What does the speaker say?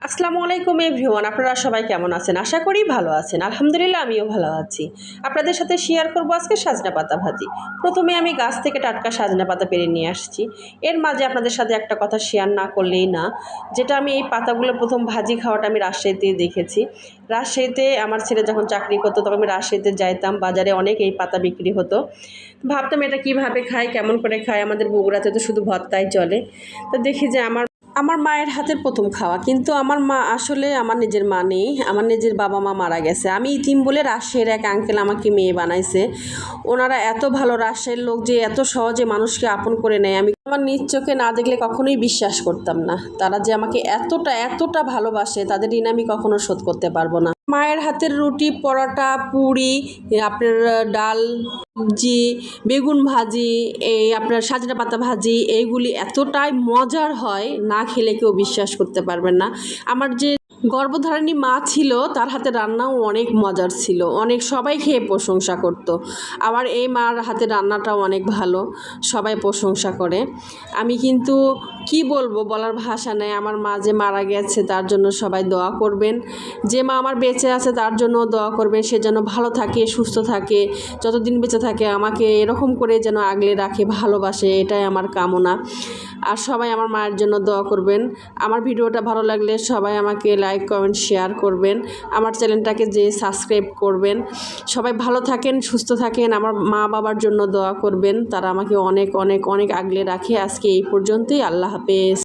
আসসালামু আলাইকুম এভরিওয়ান, আপনারা সবাই কেমন আছেন? আশা করি ভালো আছেন। আলহামদুলিল্লাহ আমিও ভালো আছি। আপনাদের সাথে শেয়ার করব আজকে সাজনা পাতা ভাজি। প্রথমে আমি গাছ থেকে টাটকা সাজনা পাতা পেরে নিয়ে আসছি। এর মাঝে আপনাদের সাথে একটা কথা শেয়ার না করলেই না, যেটা আমি এই পাতাগুলো প্রথম ভাজি খাওয়াটা আমি রাজশাহীতে দেখেছি। রাজশাহীতে আমার ছেলে যখন চাকরি করতো তখন আমি রাজশাহীতে যাইতাম, বাজারে অনেক এই পাতা বিক্রি হতো। ভাবতাম এটা কীভাবে খায়, কেমন করে খায়, আমাদের বগুড়াতে তো শুধু ভর্তাই চলে। তো দেখি যে আমার মায়ের হাতের প্রথম খাওয়া, কিন্তু আমার মা আসলে আমার নিজের মা নেই, আমার নিজের বাবা মা মারা গেছে। আমি ইতিম বলে রাজশাহীর এক আঙ্কেল আমাকে মেয়ে বানাইছে। ওনারা এত ভালো, রাজশাহীর লোক যে এত সহজে মানুষকে আপন করে নেয়, আমি আমার নিজ চোখে না দেখলে কখনোই বিশ্বাস করতাম না। তারা যে আমাকে এতটা ভালোবাসে, তাদের ঋণ আমি কখনো শোধ করতে পারবো না। মায়ের হাতের রুটি, পরোটা, পুরি, আপনার ডাল জি, বেগুন ভাজি, এই আপনার সাজনা পাতা ভাজি, এইগুলি এতটাই মজার হয়, না খেলে কেউ বিশ্বাস করতে পারবেন না। আমার যে গর্ভধারিণী মা ছিল, তার হাতে রান্নাও অনেক মজার ছিল, অনেক সবাই খেয়ে প্রশংসা করত। আবার এই মার হাতে রান্নাটাও অনেক ভালো, সবাই প্রশংসা করে। আমি কিন্তু কি বলবো, বলার ভাষা নেই। আমার মা যে মারা গেছে তার জন্য সবাই দোয়া করবেন, যে মা আমার বেঁচে আছে তার জন্য দোয়া করবেন, সে যেন ভালো থাকে, সুস্থ থাকে, যতদিন বেঁচে থাকে আমাকে এরকম করে যেন আগলে রাখে, ভালোবাসে, এটাই আমার কামনা। আর সবাই আমার মায়ের জন্য দোয়া করবেন। আমার ভিডিওটা ভালো লাগলে সবাই আমাকে লাইক, কমেন্ট, শেয়ার করবেন। আমার চ্যানেলটাকে যে সাবস্ক্রাইব করবেন। সবাই ভালো থাকেন, সুস্থ থাকেন। আমার মা বাবার জন্য দোয়া করবেন, তারা আমাকে অনেক অনেক অনেক আগলে রাখে। আজকে এই পর্যন্তই। আল্লাহ হাফেজ।